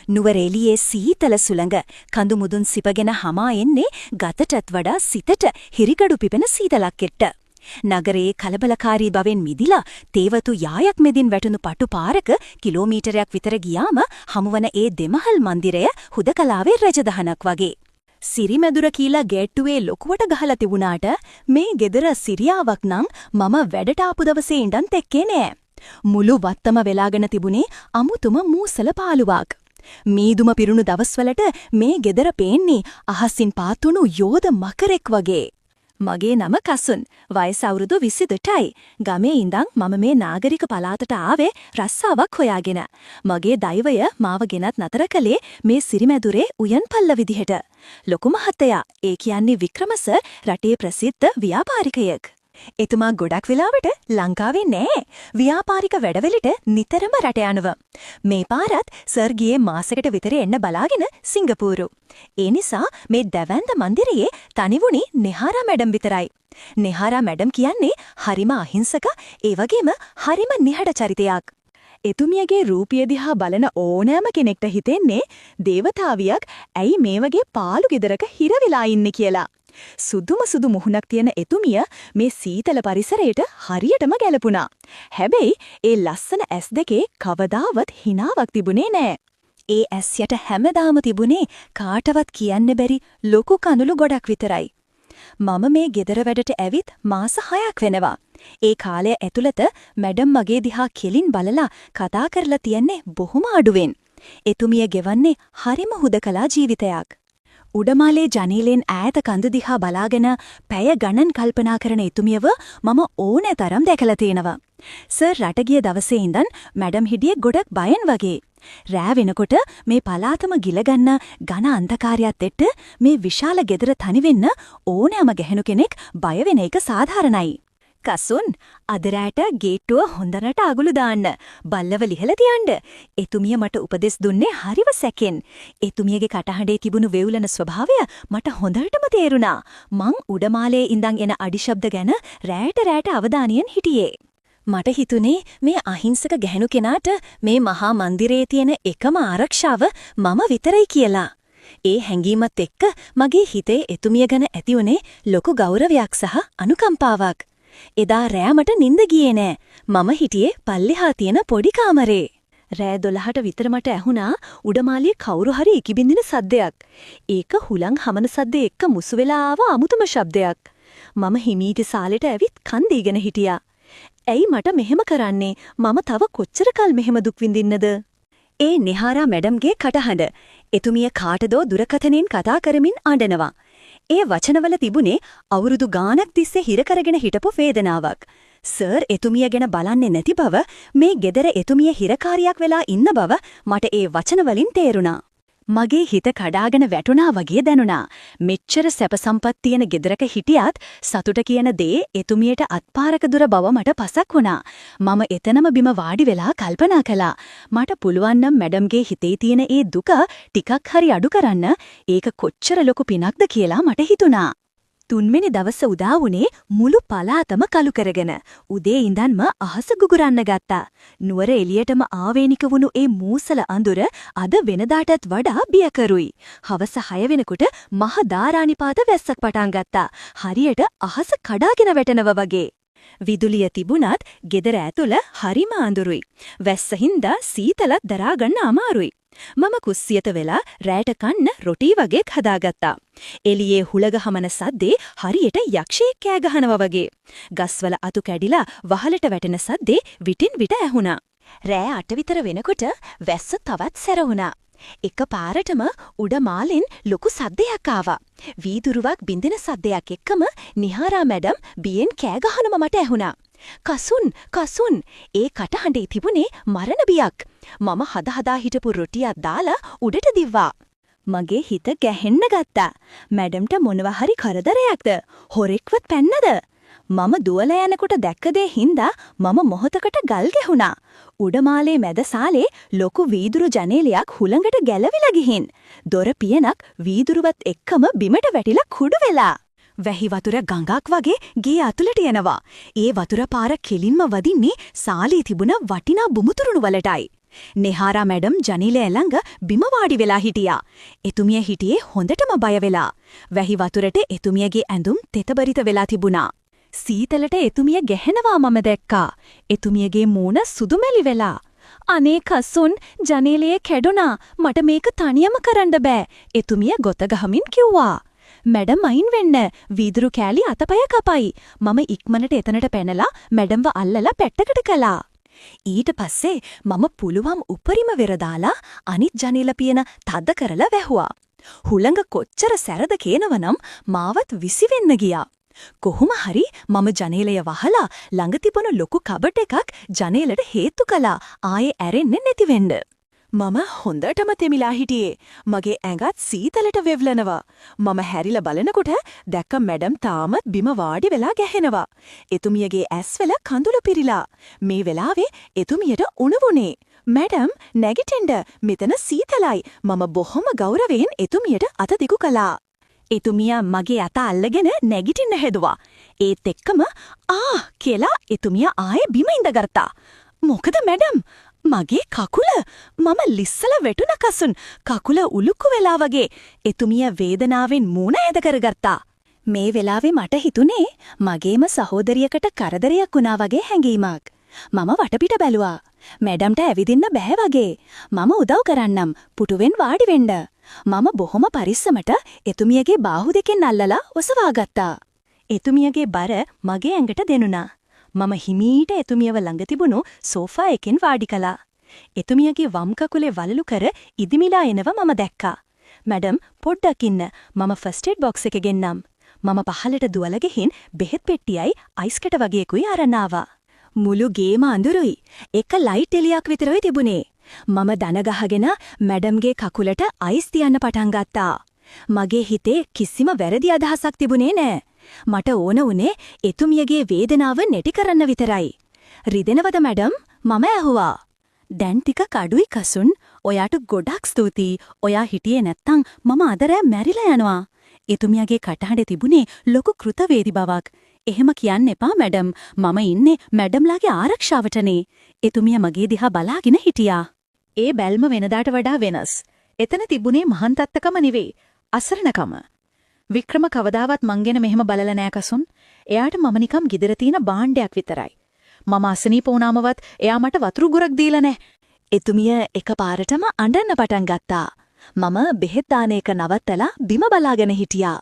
නුවරඑළියේ සීතල සුළඟ කඳු මුදුන් සිපගෙන hama එන්නේ ගතටත් වඩා සිතට හිරිගඩු පිපෙන සීතලක් එක්ට. නගරයේ කලබලකාරී බවෙන් මිදිලා තේවතු යායක් මෙදින් වැටුණු පටු පාරක කිලෝමීටරයක් විතර ගියාම හමුවන ඒ දෙමහල් මන්දිරය හුදකලාවේ රජදහනක් වගේ. සිරිමැදුර කියලා ගේට්ටුවේ ලොකුවට ගහලා තිබුණාට මේ ගෙදර සිරියාවක් නම් මම වැඩට ආපු දවසේ ඉඳන් තෙක්කේ නෑ. මුළු වත්තම වෙලාගෙන තිබුණේ අමුතුම මූසල පාළුවක්. මීදුම පිරුණු දවස්වලට මේ ගෙදර පේන්නේ අහසින් පාතුණු යෝධ මකරෙක් වගේ. මගේ නම කසුන්. වයස අවුරුදු 22යි. ගමේ ඉඳන් මම මේ නාගරික පළාතට ආවේ රස්සාවක් හොයාගෙන. මගේ දෛවය මාව ගෙනත් නතර කළේ මේ සිරිමැදුරේ උයන් පල්ල විදිහට. ලොකු මහත්තයා, ඒ කියන්නේ වික්‍රම සර්, රටේ ප්‍රසිද්ධ ව්‍යාපාරිකයෙක්. එතුමා ගොඩක් වෙලාවට ලංකාවේ නෑ. ව්‍යාපාරික වැඩවලට නිතරම රට යනවා. මේ පාරත් සර් ගියේ මාසෙකට විතර එන්න බලාගෙන සිංගප්පූරු. ඒ නිසා මේ දැවැන්ත මන්දිරයේ තනිවුණි නෙහාරා මැඩම් විතරයි. නෙහාරා මැඩම් කියන්නේ හරිම අහිංසක, ඒ වගේම හරිම නිහඬ චරිතයක්. එතුමියගේ රූපය දිහා බලන ඕනෑම කෙනෙක්ට හිතෙන්නේ දේවතාවියක් ඇයි මේ වගේ පාළු ගෙදරක හිර වෙලා ඉන්නේ කියලා. සුදුම සුදු මුහුණක් තියෙන එතුමිය මේ සීතල පරිසරයට හරියටම ගැලපුණා. හැබැයි ඒ ලස්සන ඇස් දෙකේ කවදාවත් හිනාවක් තිබුණේ නෑ. ඒ ඇස් යට හැමදාම තිබුණේ කාටවත් කියන්න බැරි ලොකු කඳුළු ගොඩක් විතරයි. මම මේ ගෙදර වැඩට ඇවිත් මාස 6ක් වෙනවා. ඒ කාලය ඇතුළත මැඩම් මගේ දිහා කෙලින් බලලා කතා කරලා තියන්නේ බොහොම අඩුවෙන්. එතුමිය ගෙවන්නේ හරිම හුදකලා ජීවිතයක්. උඩමාලේ ජනේලෙන් ඈත කඳු දිහා බලාගෙන පැය ගණන් කල්පනා කරන එතුමියව මම ඕනෑ තරම් දැකලා තියෙනවා. සර් රට ගිය දවසේ ඉඳන් මැඩම් හිටියේ ගොඩක් බයෙන් වගේ. රෑ වෙනකොට මේ පලාතම ගිලගන්න ඝන අන්ධකාරයත් එක්ක මේ විශාල ගෙදර තනි වෙන්න ඕනෑම ගැහණු කෙනෙක් බය වෙන එක සාධාරණයි. කසුන්, අද රැට ගේට්ටුව හොඳට අගුළු දාන්න. බල්ලව ලිහලා තියන්න. එතුමිය මට උපදෙස් දුන්නේ හරිව සැකෙන්. එතුමියගේ කටහඬේ තිබුණු වෙවුලන ස්වභාවය මට හොඳටම තේරුණා. මං උඩමාලේ ඉඳන් එන අඩිශබ්ද ගැන රැට අවධානයෙන් හිටියේ. මට හිතුනේ මේ අහිංසක ගැහණු කෙනාට මේ මහා මන්දිරයේ තියෙන එකම ආරක්ෂාව මම විතරයි කියලා. ඒ හැඟීමත් එක්ක මගේ හිතේ එතුමිය ගැන ඇති වුණේ ලොකු ගෞරවයක් සහ අනුකම්පාවක්. එදා රෑ මට නිින්ද ගියේ නෑ. මම හිටියේ පල්ලෙහා තියෙන පොඩි කාමරේ. රෑ 12ට විතර මට ඇහුණා උඩමාලියේ කවුරු හරි ඉකිබින්දින සද්දයක්. ඒක හුලං හමන සද්දේ එක්ක මුසු වෙලා ආව අමුතුම ශබ්දයක්. මම හිමීට සාලෙට ඇවිත් කන් දීගෙන හිටියා. ඇයි මට මෙහෙම කරන්නේ? මම තව කොච්චර කල් මෙහෙම දුක් විඳින්නද? ඒ නෙහාරා මැඩම්ගේ කටහඬ. එතුමිය කාටදෝ දුරකථනෙන් කතා කරමින් අඬනවා. ඒ වචනවල තිබුණේ අවුරුදු ගාණක් තිස්සේ හිර කරගෙන හිටපු වේදනාවක්. සර් එතුමිය ගැන බලන්නේ නැති බව, මේ ගෙදර එතුමිය හිරකාරියක් වෙලා ඉන්න බව මට ඒ වචනවලින් තේරුණා. මගේ හිත කඩාගෙන වැටුණා වගේ දැනුණා. මෙච්චර සැප සම්පත් තියෙන ගෙදරක හිටියත් සතුට කියන දේ එතුමියට අත්පාරක දුර බව මට පසක් වුණා. මම එතනම බිම වාඩි වෙලා කල්පනා කළා. මට පුළුවන් නම් මැඩම්ගේ හිතේ තියෙන ඒ දුක ටිකක් හරි අඩු කරන්න ඒක කොච්චර ලොකු පිනක්ද කියලා මට හිතුණා. තුන්වෙනි දවස උදා වුණේ මුළු පලාතම කළු කරගෙන. උදේ ඉඳන්ම අහස ගුගුරන්න ගත්තා. නුවර එළියටම ආවේනික වුණු ඒ මූසල අඳුර අද වෙනදාටත් වඩා බියකරුයි. හවස 6 වෙනකොට මහ දාරානිපාත වැස්සක් පටන් ගත්තා. හරියට අහස කඩාගෙන වැටෙනවා වගේ. විදුලිය තිබුණත් ගෙදර ඇතුළ හරිම අඳුරුයි. වැස්ස හින්දා සීතලත් දරා ගන්න අමාරුයි. මම කුස්සියට වෙලා රැට කන්න රොටි වගේක් හදාගත්තා. එළියේ හුලග හමන සද්දේ හරියට යක්ෂයෙක් කෑ ගහනවා වගේ. ගස්වල අතු කැඩිලා වහලට වැටෙන සද්දේ විටින් විට ඇහුණා. රෑ 8 විතර වෙනකොට වැස්ස තවත් සැරහුණා. එකපාරටම උඩ මාලෙන් ලොකු සද්දයක් ආවා. වීදුරුවක් බින්දෙන සද්දයක් එක්කම නිහාරා මැඩම් බියෙන් කෑ ගහනම මට ඇහුණා. කසුන් කසුන්, ඒ කටහඬේ තිබුණේ මරණ බියක්. මම හදා හිටපු රොටියක් දාලා උඩට දිව්වා. මගේ හිත ගැහෙන්න ගත්තා. මැඩම්ට මොනවා හරි කරදරයක්ද? හොරෙක්වත් පැන්නද? මම දුවලා යනකොට දැක්ක දේ හින්දා මම මොහොතකට ගල් ගැහුණා. උඩමාලේ මැද සාලේ ලොකු වීදුරු ජනේලයක් හුළඟට ගැලවිලා ගිහින් දොර පියනක් වීදුරුවත් එක්කම බිමට වැටිලා කුඩු වෙලා. වැහි වතුර ගඟක් වගේ ගේ අතුලට යනවා. ඒ වතුර පාර කෙලින්ම වදින්නේ සාලේ තිබුණ වටිනා බුමුතුරුණු වලටයි. නෙහාරා මැඩම් ජනේලය ළඟ බිම වාඩි වෙලා හිටියා. එතුමිය හිටියේ හොඳටම බය වෙලා. වැහි වතුරට එතුමියගේ ඇඳුම් තෙතබරිත වෙලා තිබුණා. සීතලට එතුමිය ගැහෙනවා මම දැක්කා. එතුමියගේ මූණ සුදුමැලි වෙලා. අනේ කසුන් ජනේලයේ කැඩුනා. මට මේක තනියම කරන්න බෑ. එතුමිය ගොත ගහමින් කිව්වා. මැඩම් අයින් වෙන්න. වීදුරු කෑලි අතපය කපයි. මම ඉක්මනට එතනට පැනලා මැඩම්ව අල්ලලා පැත්තකට කළා. ඊට පස්සේ මම පුළුවන් උපරිම වෙර දාලා අනිත් ජනේල පියන තද කරලා වැහුවා. හුළඟ කොච්චර සැරද කියනවනම් මාවත් විසි වෙන්න ගියා. කොහොම හරි මම ජනේලය වහලා ළඟ තිබුණු ලොකු කබඩ් එකක් ජනේලට හේතු කළා ආයේ ඇරෙන්නේ නැති වෙන්න. මම හොඳටම තෙමිලා හිටියේ. මගේ ඇඟත් සීතලට වෙව්ලනවා. මම හැරිලා බලනකොට දැක්ක මැඩම් තාමත් බිම වාඩි වෙලා ගැහෙනවා. එතුමියගේ ඇස්වල කඳුළු පිරීලා. මේ වෙලාවේ එතුමියට උණුවුනේ. මැඩම් නැගිටින්න මෙතන සීතලයි. මම බොහොම ගෞරවයෙන් එතුමියට අත දිගු කළා. එතුමියා මගේ අත අල්ලගෙන නැගිටින්න හැදුවා. ඒත් එක්කම කියලා එතුමියා ආයේ බිම ඉඳගත්තා. මොකද මැඩම්? මගේ කකුල මම ලිස්සලා වැටුණ කසුන් කකුල උලුක්කු වෙලා වගේ එතුමිය වේදනාවෙන් මූණ ඇද කරගත්තා. මේ වෙලාවේ මට හිතුනේ මගේම සහෝදරියකට කරදරයක් වුණා වගේ හැඟීමක්. මම වටපිට බැලුවා. මැඩම්ට ඇවිදින්න බෑ වගේ. මම උදව් කරන්නම් පුටුවෙන් වාඩි වෙන්න. මම බොහොම පරිස්සමට එතුමියගේ බාහුව දෙකෙන් අල්ලලා ඔසවා ගත්තා. එතුමියගේ බර මගේ ඇඟට දෙනුණා. මම හිමීට එතුමියව ළඟ තිබුණු සෝෆා එකෙන් වාඩි කළා. එතුමියගේ වම් කකුලේ වලලු කර ඉදිමිලා එනව මම දැක්කා. මැඩම් පොඩ්ඩක් ඉන්න. මම ෆස්ට් එඩ් බොක්ස් එක ගෙන්නම්. මම පහලට දුවලා ගිහින් බෙහෙත් පෙට්ටියයි අයිස් කැට වගේකුයි අරන් ආවා. මුළු ගේම අඳුරුයි. එක ලයිට් එලියක් විතරයි තිබුණේ. මම දන ගහගෙන මැඩම්ගේ කකුලට අයිස් තියන්න පටන් ගත්තා. මගේ හිතේ කිසිම වැරදි අදහසක් තිබුණේ නෑ. මට ඕන උනේ එතුමියගේ වේදනාව නැටි කරන්න විතරයි. රිදෙනවද මැඩම්? මම ඇහුවා. දැන් ටිකක් අඩුයි කසුන්. ඔයාට ගොඩක් ස්තුතියි. ඔයා හිටියේ නැත්තම් මම අද රෑ මැරිලා යනවා. එතුමියගේ කටහඬේ තිබුණේ ලොකු කෘතවේදී බවක්. එහෙම කියන්න එපා මැඩම්. මම ඉන්නේ මැඩම්ලාගේ ආරක්ෂාවටනේ. එතුමිය මගේ දිහා බලාගෙන හිටියා. ඒ බැල්ම වෙනදාට වඩා වෙනස්. එතන තිබුණේ මහන්තත්තකම නෙවෙයි. අසරණකම. වික්‍රම කවදාවත් මං ගැන මෙහෙම බලලා නෑ කසුන්. එයාට මම නිකම් ගෙදර තියෙන භාණ්ඩයක් විතරයි. මම අසනීප වුණාමවත් එයා මට වතුරු ගොරක් දීලා නෑ. එතුමිය එකපාරටම අඬන්න පටන් ගත්තා. මම බෙහෙත් දාන එක නවත්තලා බිම බලාගෙන හිටියා.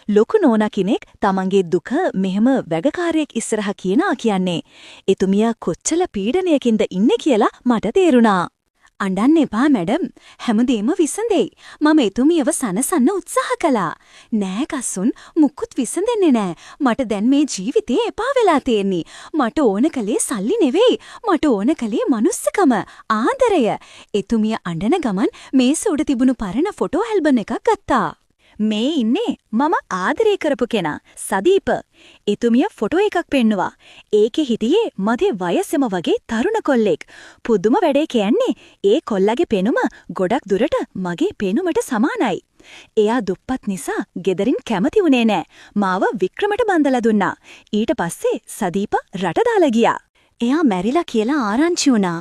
ලොකු නෝනා කෙනෙක් තමන්ගේ දුක මෙහෙම වැගකාරයෙක් ඉස්සරහා කියනවා කියන්නේ එතුමිය කොච්චර පීඩනයකින්ද ඉන්නේ කියලා මට තේරුණා. අඬන්න එපා මැඩම්. හැමදේම විසඳෙයි. මම එතුමියව සනසන්න උත්සාහ කළා. නෑ කසුන් මුකුත් විසඳෙන්නේ නෑ. මට දැන් මේ ජීවිතේ එපා වෙලා තියෙන්නේ. මට ඕන කලේ සල්ලි නෙවෙයි. මට ඕන කලේ මනුස්සකම, ආදරය. එතුමිය අඬන ගමන් මේස උඩ තිබුණු පරණ ෆොටෝ ඇල්බම් එකක් ගත්තා. මේ ඉන්නේ මම ආදරය කරපු කෙනා සදීප. එතුමිය ෆොටෝ එකක් පෙන්නුවා. ඒකේ හිටියේ මගේ වයසෙම වගේ තරුණ කොල්ලෙක්. පුදුම වැඩේ කියන්නේ ඒ කොල්ලගේ පෙනුම ගොඩක් දුරට මගේ පෙනුමට සමානයි. එයා දුප්පත් නිසා ගෙදරින් කැමති වුණේ නෑ. මාව වික්‍රමට බඳලා දුන්නා. ඊට පස්සේ සදීප රට දාලා ගියා. එයා මැරිලා කියලා ආරංචි වුණා.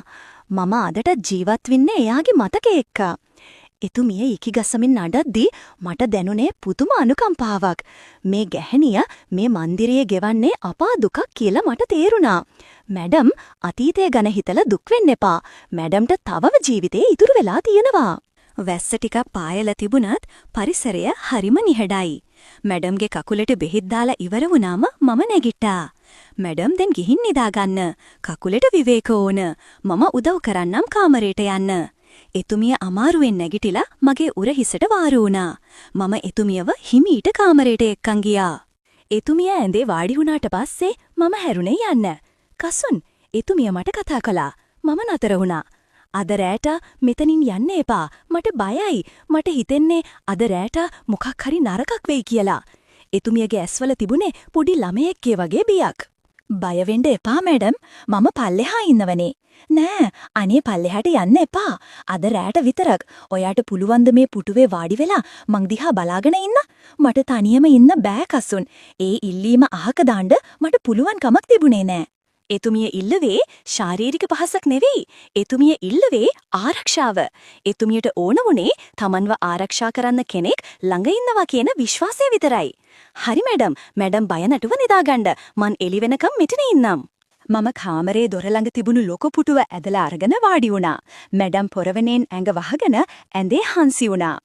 මම අදට ජීවත් වෙන්නේ එයාගේ මතකේ එක්ක. එතුමිය ඉකිගස්සමින් නඩද්දී මට දැනුනේ පුදුම අනුකම්පාවක්. මේ ගැහණිය මේ මන්දිරයේ ගෙවන්නේ අපා දුකක් කියලා මට තේරුණා. මැඩම් අතීතය ගැන හිතලා දුක් වෙන්න එපා. මැඩම්ට තවම ජීවිතේ ඉතුරු වෙලා තියෙනවා. වැස්ස ටිකක් පායලා තිබුණත් පරිසරය හරිම නිහඬයි. මැඩම්ගේ කකුලට බෙහෙත් දාලා ඉවර වුණාම මම නැගිට්ටා. මැඩම් දැන් ගිහින් නිදාගන්න. කකුලට විවේක ඕන. මම උදව් කරන්නම් කාමරේට යන්න. එතුමිය අමාරුවෙන් නැගිටිලා මගේ උරහිසට වාරු වුණා. මම එතුමියව හිමීට කාමරයට එක්කන් ගියා. එතුමිය ඇඳේ වාඩි වුණාට පස්සේ මම හැරුණේ යන්න. කසුන් එතුමිය මට කතා කළා. මම නතර වුණා. අද රෑට මෙතනින් යන්න එපා. මට බයයි. මට හිතෙන්නේ අද රෑට මොකක් හරි නරකක් වෙයි කියලා. එතුමියගේ ඇස්වල තිබුණේ පොඩි ළමයෙක්ගේ වගේ බියක්. බය වෙන්න එපා මැඩම්. මම පල්ලෙහා ඉන්නවනේ. නෑ අනේ පල්ලෙහාට යන්න එපා. අද රෑට විතරක්. ඔයාට පුළුවන්ද මේ පුටුවේ වාඩි වෙලා මං දිහා බලාගෙන ඉන්න? මට තනියම ඉන්න බෑ කසුන්. ඒ ඉල්ලීම අහක දාන්න මට පුළුවන් කමක් තිබුණේ නෑ. එතුමිය ඉල්ලුවේ ශාරීරික පහසක් නෙවෙයි. එතුමිය ඉල්ලුවේ ආරක්ෂාව. එතුමියට ඕන වුණේ තමන්ව ආරක්ෂා කරන්න කෙනෙක් ළඟ ඉන්නවා කියන විශ්වාසය විතරයි. හරි මැඩම් බය නැතුව නිදාගන්න. මං එළි වෙනකම් මෙතන ඉන්නම්. මම කාමරේ දොර ළඟ තිබුණු ලොකු පුටුව ඇදලා අරගෙන වාඩි වුණා. මැඩම් පොරවණෙන් ඇඟ වහගෙන ඇඳේ හංසි වුණා.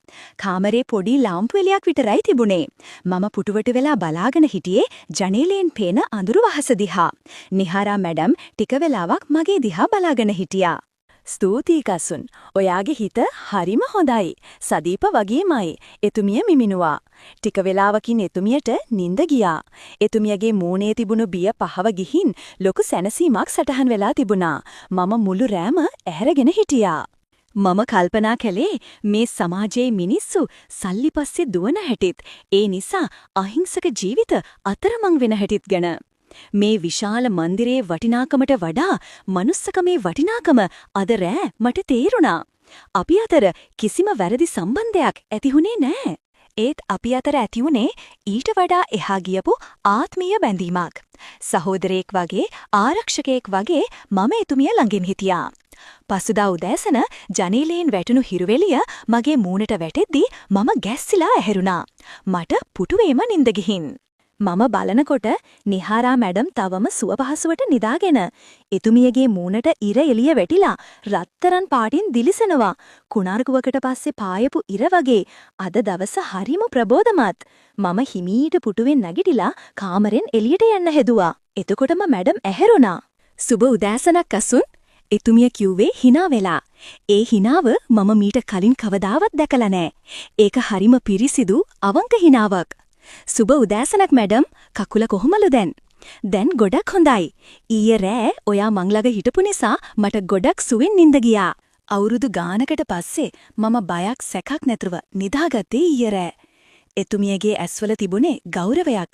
කාමරේ පොඩි ලාම්පු එළියක් විතරයි තිබුණේ. මම පුටුවට වෙලා බලාගෙන හිටියේ ජනේලයෙන් පේන අඳුරු වහස දිහා. නිහාරා මැඩම් ටික වෙලාවක් මගේ දිහා බලාගෙන හිටියා. ස්තුතියි කසුන්. ඔයාගේ හිත හරිම හොඳයි. සදීප වගේමයි. එතුමිය මිමිනුවා. ටික වෙලාවකින් එතුමියට නිින්ද ගියා. එතුමියගේ මූණේ තිබුණු බිය පහව ගිහින් ලොකු සැනසීමක් සටහන් වෙලා තිබුණා. මම මුළු රෑම ඇහැරගෙන හිටියා. මම කල්පනා කළේ මේ සමාජයේ මිනිස්සු සල්ලි පස්සේ දුවන හැටිත්, ඒ නිසා අහිංසක ජීවිත අතරමං වෙන හැටිත් ගැන. මේ විශාල මන්දිරයේ වටිනාකමට වඩා මනුස්සකමේ වටිනාකම අද රෑ මට තේරුණා. අපි අතර කිසිම වැරදි සම්බන්ධයක් ඇතිුනේ නෑ. ඒත් අපි අතර ඇතිුනේ ඊට වඩා එහා ගියපු ආත්මීය බැඳීමක්. සහෝදරයෙක් වගේ, ආරක්ෂකයෙක් වගේ මම එතුමිය ළඟින් හිටියා. පසුදා උදෑසන ජනේලයෙන් වැටුණු හිරුවෙලිය මගේ මූණට වැටෙද්දී මම ගැස්සිලා ඇහැරුණා. මට පුටුවේම නිින්ද ගිහින්. මම බලනකොට නිහාරා මැඩම් තවම සුවපහසුවට නිදාගෙන. එතුමියගේ මූණට ඉර එළිය වැටිලා රත්තරන් පාටින් දිලිසෙනවා. කුණාර්කුවකට පස්සේ පායපු ඉර වගේ. අද දවස හරිම ප්‍රබෝධමත්. මම හිමීට පුටුවෙන් නැගිටිලා කාමරෙන් එළියට යන්න හැදුවා. එතකොටම මැඩම් ඇහැරුණා. "සුබ උදෑසනක් අසුන්." එතුමිය කිව්වේ hina වෙලා. ඒ hinaව මම මීට කලින් කවදාවත් දැකලා නෑ. ඒක හරිම පිරිසිදු, අවංක hinaවක්. "සුබ උදෑසනක් මැඩම්. කකුල කොහොමද දැන්?" "දැන් ගොඩක් හොඳයි. ඊයේ රෑ ඔයා මං ළඟ හිටපු නිසා මට ගොඩක් සුවෙන් නිින්ද ගියා." අවුරුදු ගානකට පස්සේ මම බයක් සැකක් නැතුව නිදාගත්තේ ඊයේ රෑ. එතුමියගේ ඇස්වල තිබුණේ ගෞරවයක්.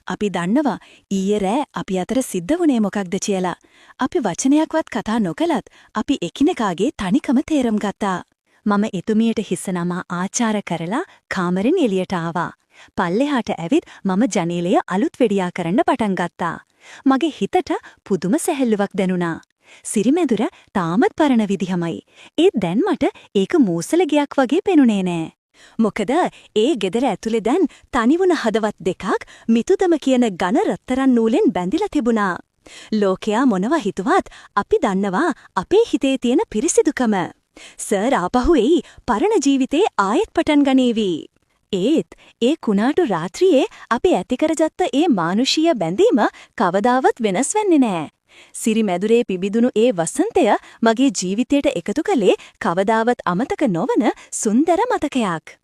අපි දන්නවා ඊයේ රෑ අපි අතර සිද්ධ වුණේ මොකක්ද කියලා. අපි වචනයක්වත් කතා නොකලත් අපි එකිනෙකාගේ තනිකම තේරුම් ගත්තා. මම එතුමියට හිස නමා ආචාර කරලා කාමරෙන් එළියට ආවා. පල්ලෙහාට ඇවිත් මම ජනේලය අලුත් වෙඩියා කරන්න පටන් ගත්තා. මගේ හිතට පුදුම සැහැල්ලුවක් දැනුණා. සිරිමැදුර තාමත් පරණ විදිහමයි. ඒත් දැන් මට ඒක මූසලගයක් වගේ පෙනුනේ නෑ. මොකද ඒ ගෙදර ඇතුලේ දැන් තනිවුණ හදවත් දෙකක් මිතුදම කියන ඝන රත්තරන් නූලෙන් බැඳිලා තිබුණා. ලෝකයා මොනවා හිතුවත් අපි දන්නවා අපේ හිතේ තියෙන පිරිසිදුකම. සර් ආපහු එයි පරණ ජීවිතේ ආයෙත් පටන් ගනීවි. ඒත් ඒ කුණාටු රාත්‍රියේ අපි ඇති කරගත්ත ඒ මානුෂීය බැඳීම කවදාවත් වෙනස් වෙන්නේ නෑ. සිරිමැදුරේ පිබිදුණු ඒ වසන්තය මගේ ජීවිතයට එකතු කළේ කවදාවත් අමතක නොවන සුන්දර මතකයක්.